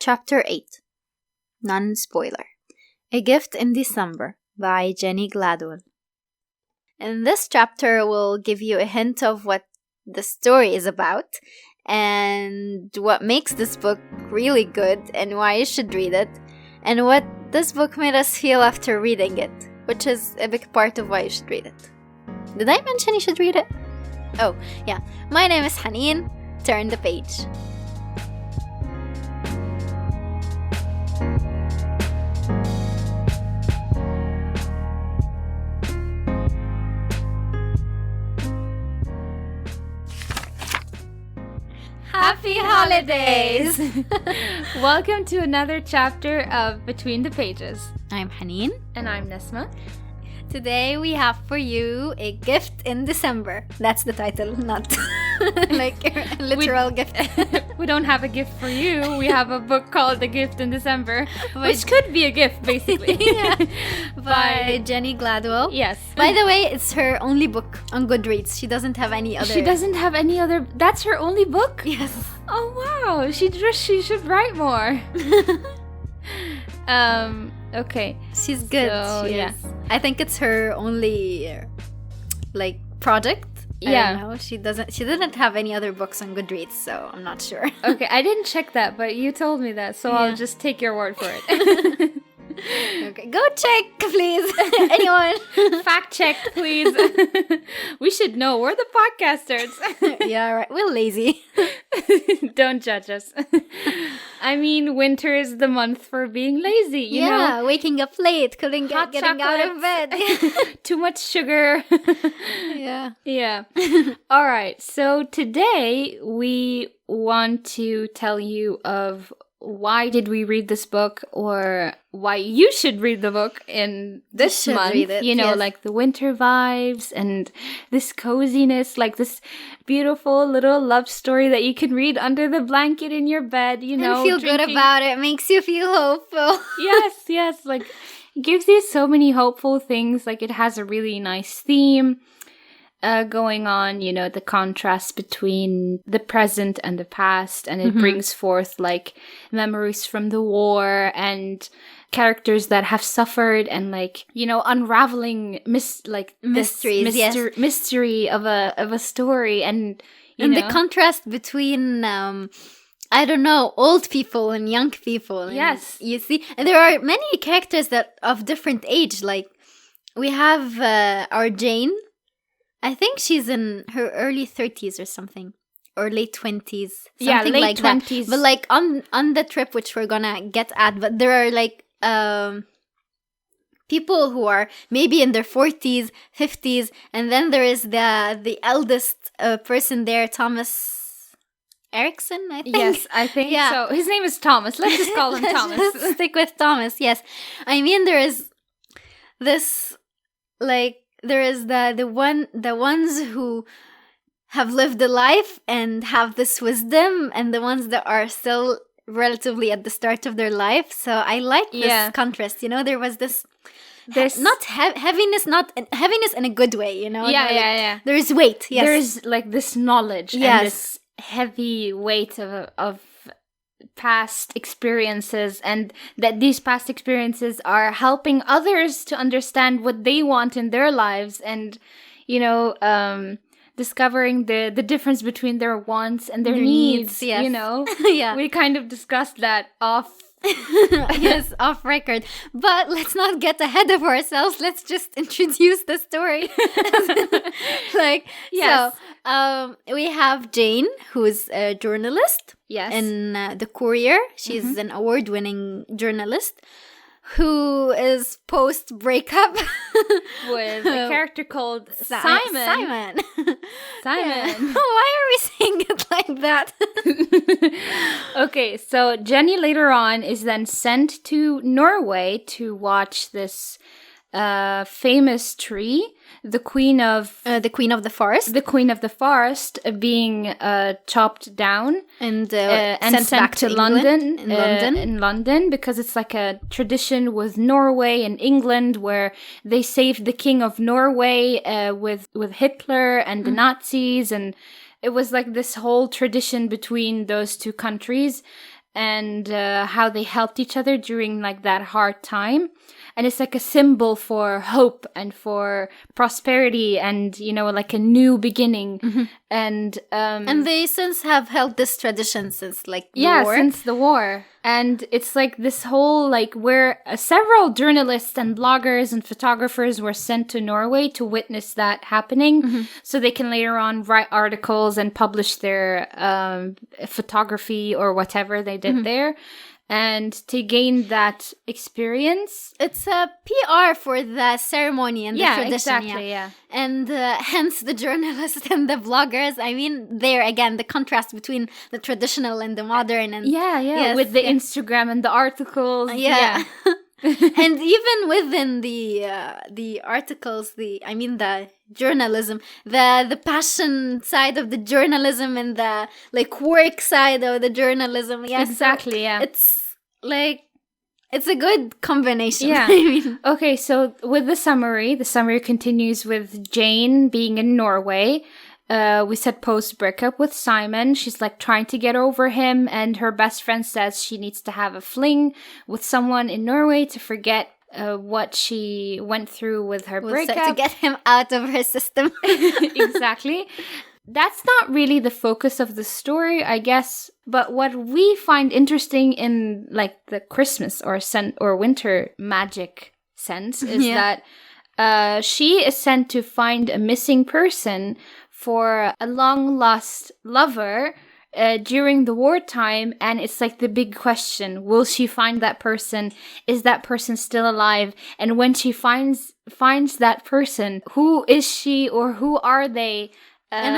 Chapter 8. Non-spoiler. A Gift in December by Jenny Gladwell. In this chapter, we'll give you a hint of what the story is about and what makes this book really good and why you should read it and what this book made us feel after reading it, which is a big part of why you should read it. Did I mention you should read it? Oh, yeah. My name is Haneen. Turn the page. Happy holidays! Welcome to another chapter of Between the Pages. I'm Haneen. And I'm Nesma. Today we have for you A Gift in December. That's the title, not like a literal gift. We don't have a gift for you. We have a book called A Gift in December, which could be a gift, basically. Yeah. By Jenny Gladwell. Yes. By the way, it's her only book on Goodreads. She doesn't have any other. She doesn't have any other. That's her only book? Yes. Oh, wow. She should write more. Okay. She's good. So, yes. I think it's her only project. I don't know. She didn't have any other books on Goodreads, so I'm not sure. Okay, I didn't check that, but you told me that, so I'll just take your word for it. Okay, go check, please. Anyone? Fact check, please. We should know. We're the podcasters. Yeah, right. We're lazy. Don't judge us. I mean, winter is the month for being lazy, you know? Yeah, waking up late, getting out of bed. Too much sugar. Yeah. Yeah. All right. So today we want to tell you of why did we read this book, or why you should read the book in this month. Read it, you know, like the winter vibes and this coziness, like this beautiful little love story that you can read under the blanket in your bed, you know. And feel good about it. Makes you feel hopeful. Yes. Like, it gives you so many hopeful things. Like, it has a really nice theme going on, you know, the contrast between the present and the past, and it brings forth like memories from the war and characters that have suffered, and like, you know, unraveling mysteries, mystery of a story, and the contrast between I don't know, old people and young people. And yes, you see, and there are many characters that of different age. Like we have our Jane. I think she's in her early 30s or something, or late 20s. Something late like 20s. That. But like on the trip, which we're gonna get at, but there are like people who are maybe in their 40s, 50s, and then there is the eldest person there, Thomas Erickson, I think. Yes, I think so. His name is Thomas. Let's just call him Thomas. Just stick with Thomas, yes. I mean, there is this, like, there is the ones who have lived a life and have this wisdom, and the ones that are still relatively at the start of their life. So I like this contrast. You know, there was this not heaviness, not heaviness in a good way. You know, yeah. There is weight. Yes, there is like this knowledge and this heavy weight of past experiences, and that these past experiences are helping others to understand what they want in their lives, and you know, discovering the difference between their wants and their needs. Yes. You know. Yeah, we kind of discussed that off yes, off record. But let's not get ahead of ourselves. Let's just introduce the story. So we have Jane, who's a journalist. Yes. In the Courier. She's an award-winning journalist who is post-breakup with a character called Simon. Simon. Yeah. Why are we saying it like that? Okay, so Jenny later on is then sent to Norway to watch this famous tree, the queen of the forest, being chopped down and sent back to London. In London, because it's like a tradition with Norway and England where they saved the king of Norway with Hitler and the Nazis, and it was like this whole tradition between those two countries. and how they helped each other during like that hard time. And it's like a symbol for hope and for prosperity and, you know, like a new beginning. And they since have held this tradition since like the war. Since the war. And it's like this whole like where several journalists and bloggers and photographers were sent to Norway to witness that happening, so they can later on write articles and publish their photography or whatever they did there. And to gain that experience, it's a PR for the ceremony and the tradition. Exactly, And hence the journalists and the bloggers. I mean, there again, the contrast between the traditional and the modern. And with the Instagram and the articles. And even within the articles, the journalism, the passion side of the journalism and the like work side of the journalism. Exactly. So it's like it's a good combination. Yeah. I mean. Okay, so with the summary continues with Jane being in Norway. We said post breakup with Simon. She's like trying to get over him, and her best friend says she needs to have a fling with someone in Norway to forget what she went through with her breakup. To get him out of her system. Exactly. That's not really the focus of the story, I guess. But what we find interesting in like the Christmas or winter magic sense is that she is sent to find a missing person for a long lost lover during the wartime, and it's like the big question: will she find that person? Is that person still alive? And when she finds that person, who is she or who are they? And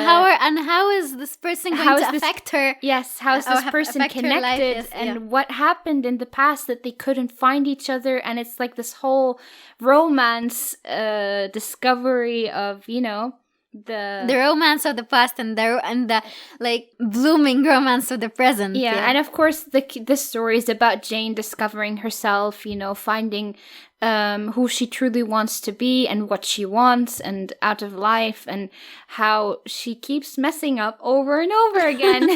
how is this person going to affect her? Yes, how is this person connected? What happened in the past that they couldn't find each other? And it's like this whole romance discovery of, you know, the romance of the past and the like blooming romance of the present. And of course the story is about Jane discovering herself, you know, finding who she truly wants to be and what she wants and out of life, and how she keeps messing up over and over again.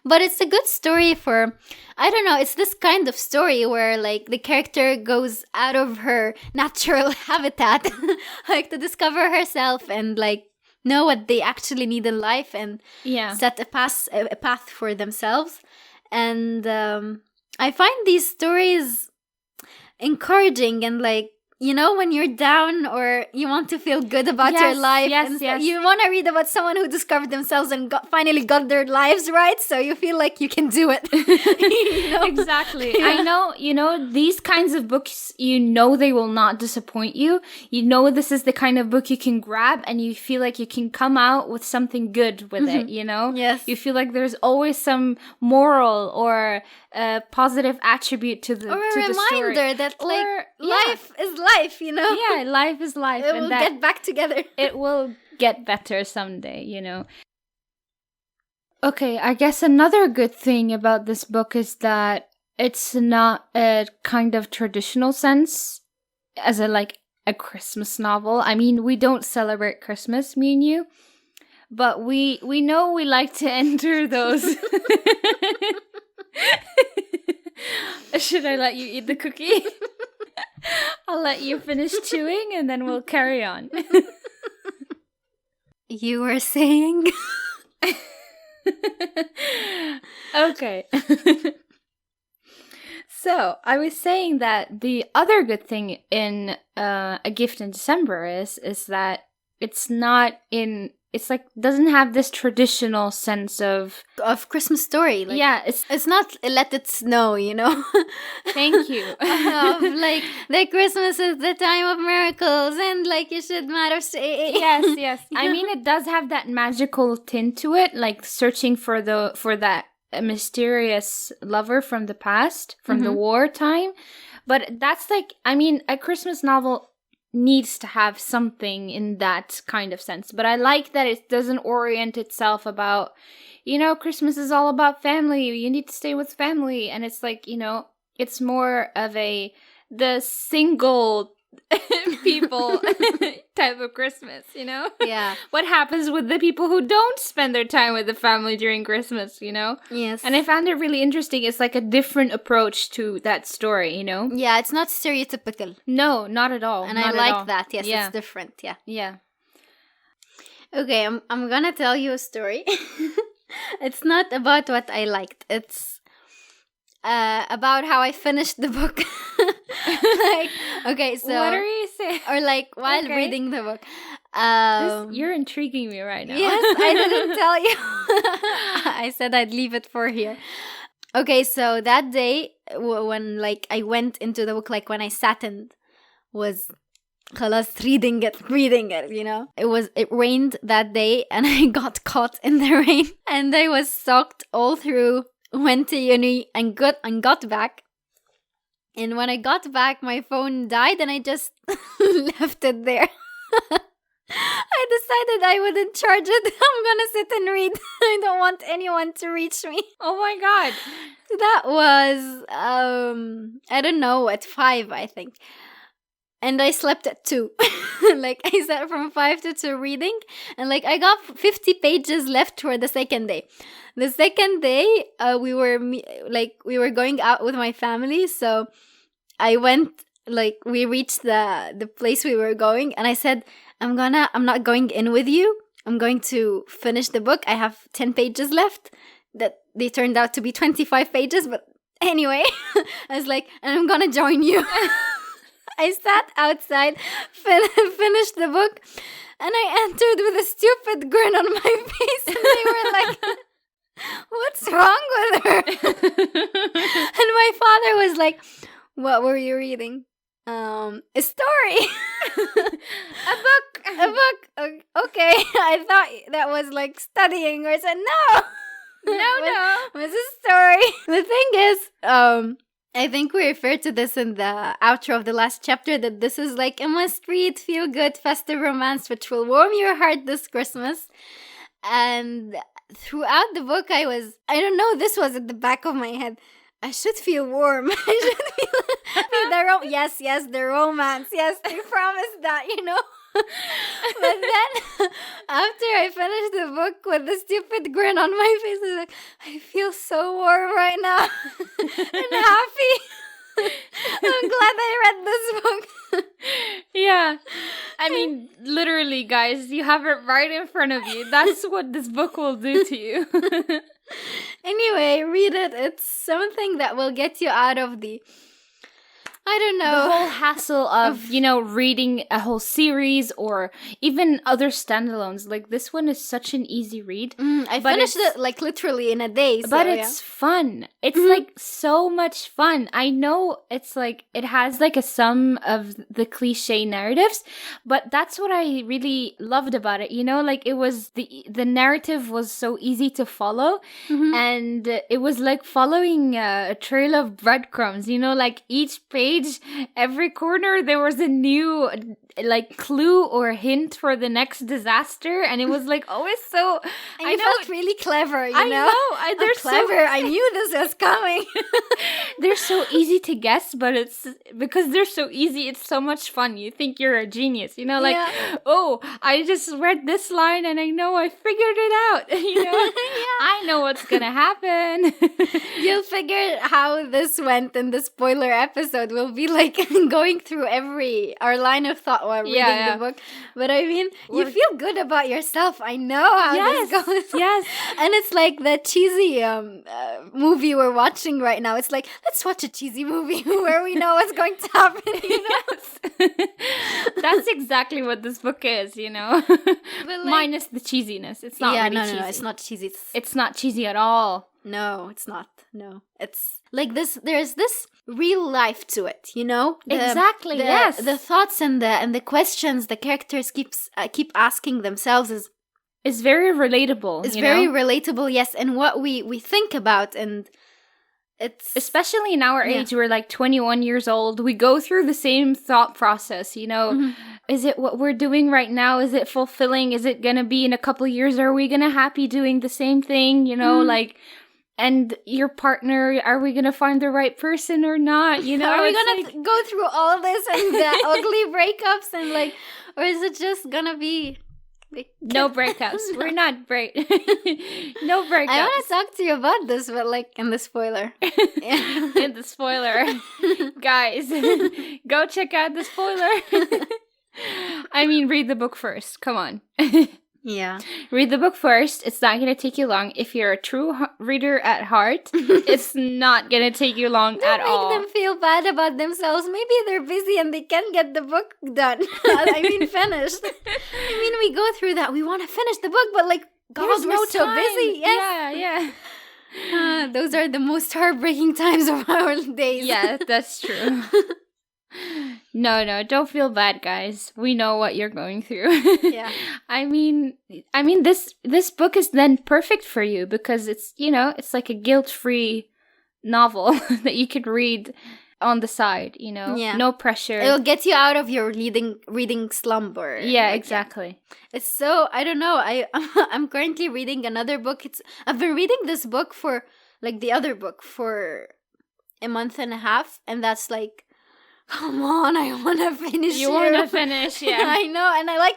But it's a good story for, I don't know, it's this kind of story where like the character goes out of her natural habitat like to discover herself and like know what they actually need in life and set a path for themselves. And I find these stories encouraging, and like, you know, when you're down or you want to feel good about your life, you want to read about someone who discovered themselves and finally got their lives right, so you feel like you can do it. You know? Exactly. I know, you know, these kinds of books, you know, they will not disappoint you. You know, this is the kind of book you can grab and you feel like you can come out with something good with it, you know? Yes. You feel like there's always some moral or positive attribute to the reminder that like life is life, you know. Life is life. It will get back together. It will get better someday, you know. Okay, I guess another good thing about this book is that it's not a kind of traditional sense as a Christmas novel. I mean, we don't celebrate Christmas, me and you, but we know we like to enter those. Should I let you eat the cookie? I'll let you finish chewing and then we'll carry on. You were saying? Okay. So, I was saying that the other good thing in A Gift in December is that it's not in... It's like doesn't have this traditional sense of Christmas story. Like, it's not Let It Snow, you know. Thank you. Like Christmas is the time of miracles, and like you should matter. Yes. I mean, it does have that magical tint to it, like searching for that mysterious lover from the past, from the wartime. But that's like, I mean, a Christmas novel needs to have something in that kind of sense. But I like that it doesn't orient itself about, you know, Christmas is all about family. You need to stay with family. And it's like, you know, it's more of the single people type of Christmas, you know? Yeah. What happens with the people who don't spend their time with the family during Christmas, you know? Yes. And I found it really interesting. It's like a different approach to that story, you know? Yeah, it's not stereotypical. No, not at all. And not I at like all. that. Yes, Yeah. it's different. Yeah. Yeah. Okay, I'm gonna tell you a story. It's not about what I liked. It's about how I finished the book. Like, okay, so What are you saying? or like while Okay. reading the book. You're intriguing me right now. Yes, I didn't tell you. I said I'd leave it for here. Okay, so that day when like I went into the book, like when I sat and was خلاص reading it, you know. It rained that day and I got caught in the rain and I was soaked all through, went to uni and got back. And when I got back, my phone died and I just left it there. I decided I wouldn't charge it. I'm gonna sit and read. I don't want anyone to reach me. Oh my god. That was, I don't know, at 5, I think. And I slept at 2. Like, I sat from 5 to 2 reading. And, like, I got 50 pages left for the second day. The second day, we were going out with my family. So I went, like, we reached the place we were going. And I said, I'm not going in with you. I'm going to finish the book. I have 10 pages left. That they turned out to be 25 pages. But anyway, I was like, and I'm gonna join you. I sat outside, finished the book, and I entered with a stupid grin on my face. And they were like, what's wrong with her? And my father was like, what were you reading? A story. A book. Okay. I thought that was like studying, or I said, no. No. It was a story. The thing is, I think we referred to this in the outro of the last chapter, that this is like a must-read, feel-good, festive romance which will warm your heart this Christmas. And throughout the book, I don't know, this was at the back of my head. I should feel warm. I should feel the romance. Yes, I promised that, you know. But then, after I finished the book with the stupid grin on my face, I was like, I feel so warm right now and happy. I'm glad I read this book. Yeah. I mean, literally, guys, you have it right in front of you. That's what this book will do to you. Anyway, read it. It's something that will get you out of I don't know. The whole hassle of, you know, reading a whole series or even other standalones. Like, this one is such an easy read. I finished it, like, literally in a day. So, but it's fun. It's, like, so much fun. I know it's, like, it has, like, a sum of the cliche narratives, but that's what I really loved about it. You know, like, it was, the narrative was so easy to follow, and it was, like, following a trail of breadcrumbs, you know, like, each page, every corner there was a new like clue or hint for the next disaster, and it was like always so. And I felt really clever. You know, they're clever. I knew this was coming. They're so easy to guess, but it's because they're so easy. It's so much fun. You think you're a genius. You know, like oh, I just read this line and I know I figured it out. You know, I know what's gonna happen. You'll figure how this went in the spoiler episode. We'll be like going through our line of thought while reading the book. But I mean, you feel good about yourself. I know how this goes. Yes. And it's like the cheesy movie we're watching right now. It's like, let's watch a cheesy movie where we know what's going to happen. You know? Yes. That's exactly what this book is, you know. But like, minus the cheesiness. It's not really cheesy. No, it's not cheesy. It's not cheesy at all. No, it's not. No. It's like this, there's this real life to it, you know? Exactly, yes. The thoughts and the questions the characters keep asking themselves is very relatable. It's very relatable, yes, and what we think about, and it's... Especially in our age, we're like 21 years old, we go through the same thought process, you know? Mm-hmm. Is it what we're doing right now? Is it fulfilling? Is it gonna be in a couple years? Are we gonna happy doing the same thing? You know, like... and your partner, are we gonna find the right person or not? You know, are we it's gonna go through all this and the ugly breakups and like, or is it just gonna be like, no breakups? We're not no breakups. I want to talk to you about this, but like in the spoiler. In the spoiler, guys, go check out the spoiler. I mean, read the book first. Come on. Yeah. Read the book first. It's not going to take you long. If you're a true reader at heart, it's not going to take you long at all. Don't make them feel bad about themselves. Maybe they're busy and they can't get the book done. I mean, finished. I mean, we go through that. We want to finish the book, but like, God, There's we're no so time. busy. Yes. Yeah. Those are the most heartbreaking times of our days. Yeah, that's true. No, don't feel bad, guys. We know what you're going through. Yeah. I mean this book is then perfect for you because it's, you know, it's like a guilt-free novel that you could read on the side, you know. Yeah. No pressure. It'll get you out of your reading slumber. Yeah, Like, exactly. It's so, I don't know. I'm currently reading another book. I've been reading this book for like the other book for a month and a half, and that's like, come on, I want to finish. You want to finish, yeah. I know,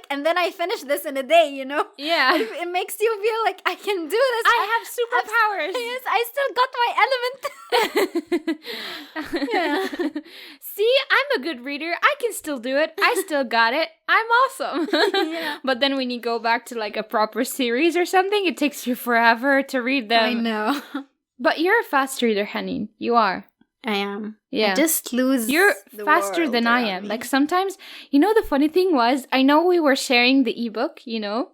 and then I finish this in a day, you know? Yeah. It makes you feel like I can do this. I have superpowers. Yes, I still got my element. Yeah. See, I'm a good reader. I can still do it. I still got it. I'm awesome. Yeah. But then when you go back to like a proper series or something, it takes you forever to read them. I know. But you're a fast reader, Haneen. You are. I am. Yeah. I just lose. You're the faster world than I around am. me. Like sometimes, you know, the funny thing was, I know we were sharing the ebook, you know,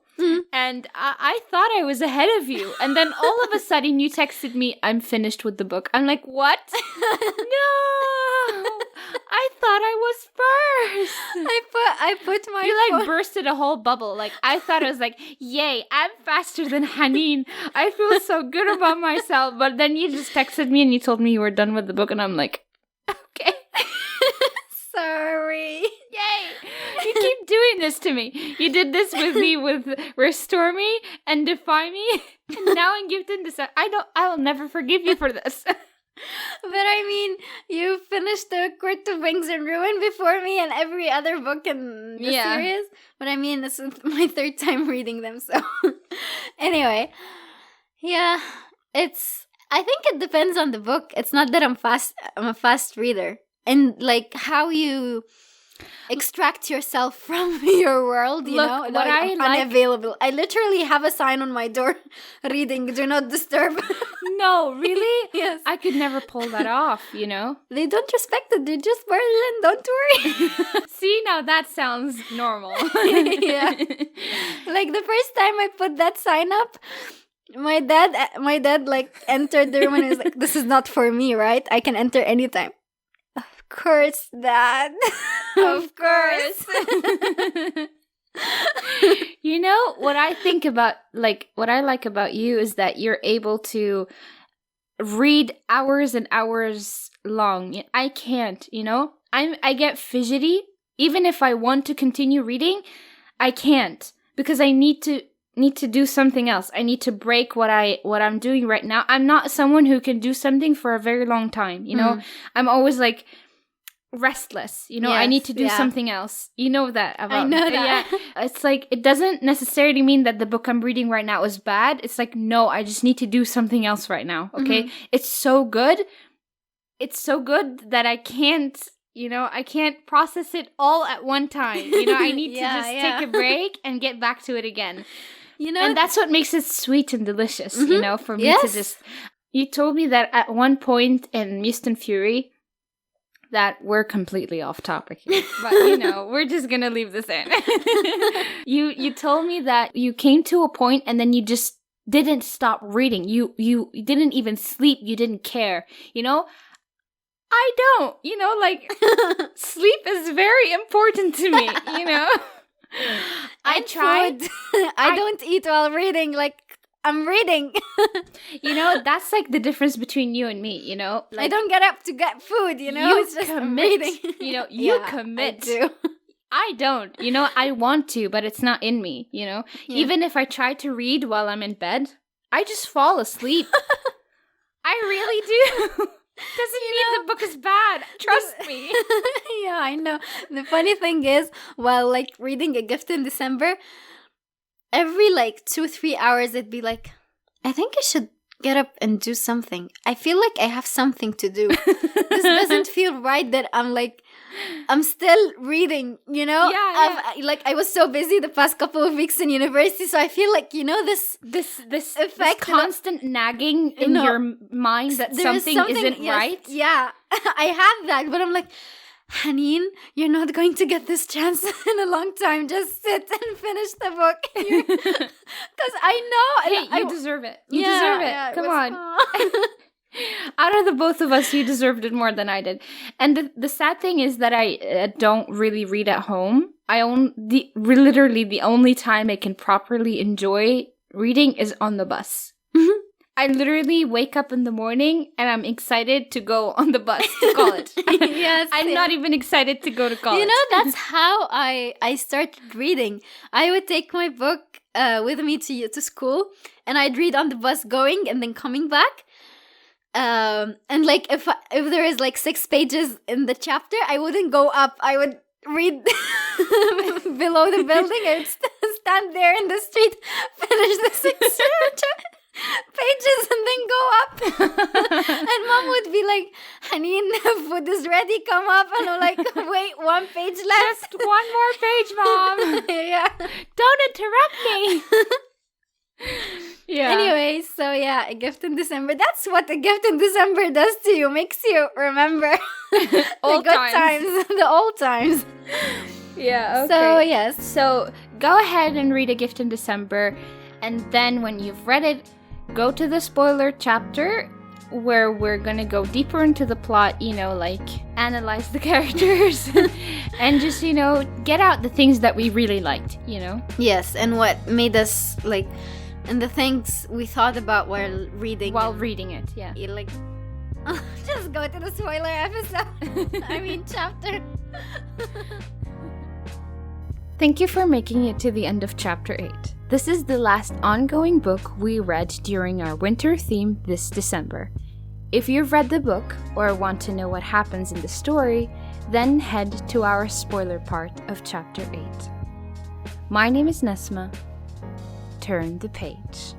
and I thought I was ahead of you. And then all of a sudden you texted me, I'm finished with the book. I'm like, what? No! I thought I was first. I put my You like phone- bursted a whole bubble. Like I thought I was like, yay, I'm faster than Haneen. I feel so good about myself. But then you just texted me and you told me you were done with the book, and I'm like, okay. Sorry. Yay! You keep doing this to me. You did this with me with Restore Me and Defy Me. And now in Gifted in December. I'll never forgive you for this. But I mean, you finished the Court of Wings and Ruin before me and every other book in the series. But I mean, this is my third time reading them, so... Anyway. Yeah, I think it depends on the book. It's not that I'm a fast reader. And like how you extract yourself from your world, you know? What I like... Unavailable. I literally have a sign on my door reading, do not disturb. No, really? Yes. I could never pull that off, you know? They don't respect it. They just Berlin, don't worry. See, now that sounds normal. Yeah. Like the first time I put that sign up, my dad like entered the room and was like, this is not for me, right? I can enter anytime. Of course, Dad. Of course. You know, what I think about, like, what I like about you is that you're able to read hours and hours long. I can't, you know? I get fidgety. Even if I want to continue reading, I can't. Because I need to do something else. I need to break what I'm doing right now. I'm not someone who can do something for a very long time, you know? I'm always like restless, you know. Yes, I need to do something else. You know that about I know me. that. Yeah. It's like, it doesn't necessarily mean that the book I'm reading right now is bad. It's like, no, I just need to do something else right now. Okay. It's so good. It's so good that I can't, you know, I can't process it all at one time. You know, I need to just take a break and get back to it again. You know, And that's what makes it sweet and delicious, you know, for me to just... You told me that at one point in Mist and Fury, that we're completely off topic here, but you know, we're just gonna leave this in. You told me that you came to a point and then you just didn't stop reading. You didn't even sleep. You didn't care. You know, I don't. You know, like sleep is very important to me. You know, I tried. I don't eat while reading. Like, I'm reading. You know, that's like the difference between you and me, you know? Like, I don't get up to get food, you know? You it's just I'm commit. reading. You know, you Yeah, commit. I do. I don't. You know, I want to, but it's not in me, you know? Yeah. Even if I try to read while I'm in bed, I just fall asleep. I really do. Doesn't mean the book is bad. Trust me. Yeah, I know. The funny thing is, while like reading A Gift in December, every like 2-3 hours it'd be like, I think I should get up and do something. I feel like I have something to do. This doesn't feel right that I'm still reading, you know? I was so busy the past couple of weeks in university, so I feel like, this effect, this constant nagging in your mind that something isn't right. Yeah, I have that, but I'm like, Haneen, you're not going to get this chance in a long time. Just sit and finish the book. Because I know. Hey, you deserve it. You deserve it. Yeah, come on. Out of the both of us, you deserved it more than I did. And the sad thing is that I don't really read at home. Literally the only time I can properly enjoy reading is on the bus. I literally wake up in the morning and I'm excited to go on the bus to college. Yes, I'm not even excited to go to college. That's how I started reading. I would take my book with me to school, and I'd read on the bus going and then coming back. And like if there is like 6 pages in the chapter, I wouldn't go up. I would read below the building. I would stand there in the street, finish the 6 pages, and then go up. And mom would be like, Haneen, food is ready, come up. And I'm like, wait, 1 page left. Just 1 more page, mom. Yeah. Don't interrupt me. Yeah. Anyway, so yeah, A Gift in December. That's what A Gift in December does to you. Makes you remember the good times. The old times. Yeah, okay. So, yes. So, go ahead and read A Gift in December. And then when you've read it, go to the spoiler chapter where we're gonna go deeper into the plot, like analyze the characters and just, get out the things that we really liked, Yes, and what made us like, and the things we thought about while reading. While reading it, yeah. Like, just go to the spoiler episode. I mean, chapter. Thank you for making it to the end of Chapter 8. This is the last ongoing book we read during our winter theme this December. If you've read the book or want to know what happens in the story, then head to our spoiler part of Chapter 8. My name is Nesma. Turn the page.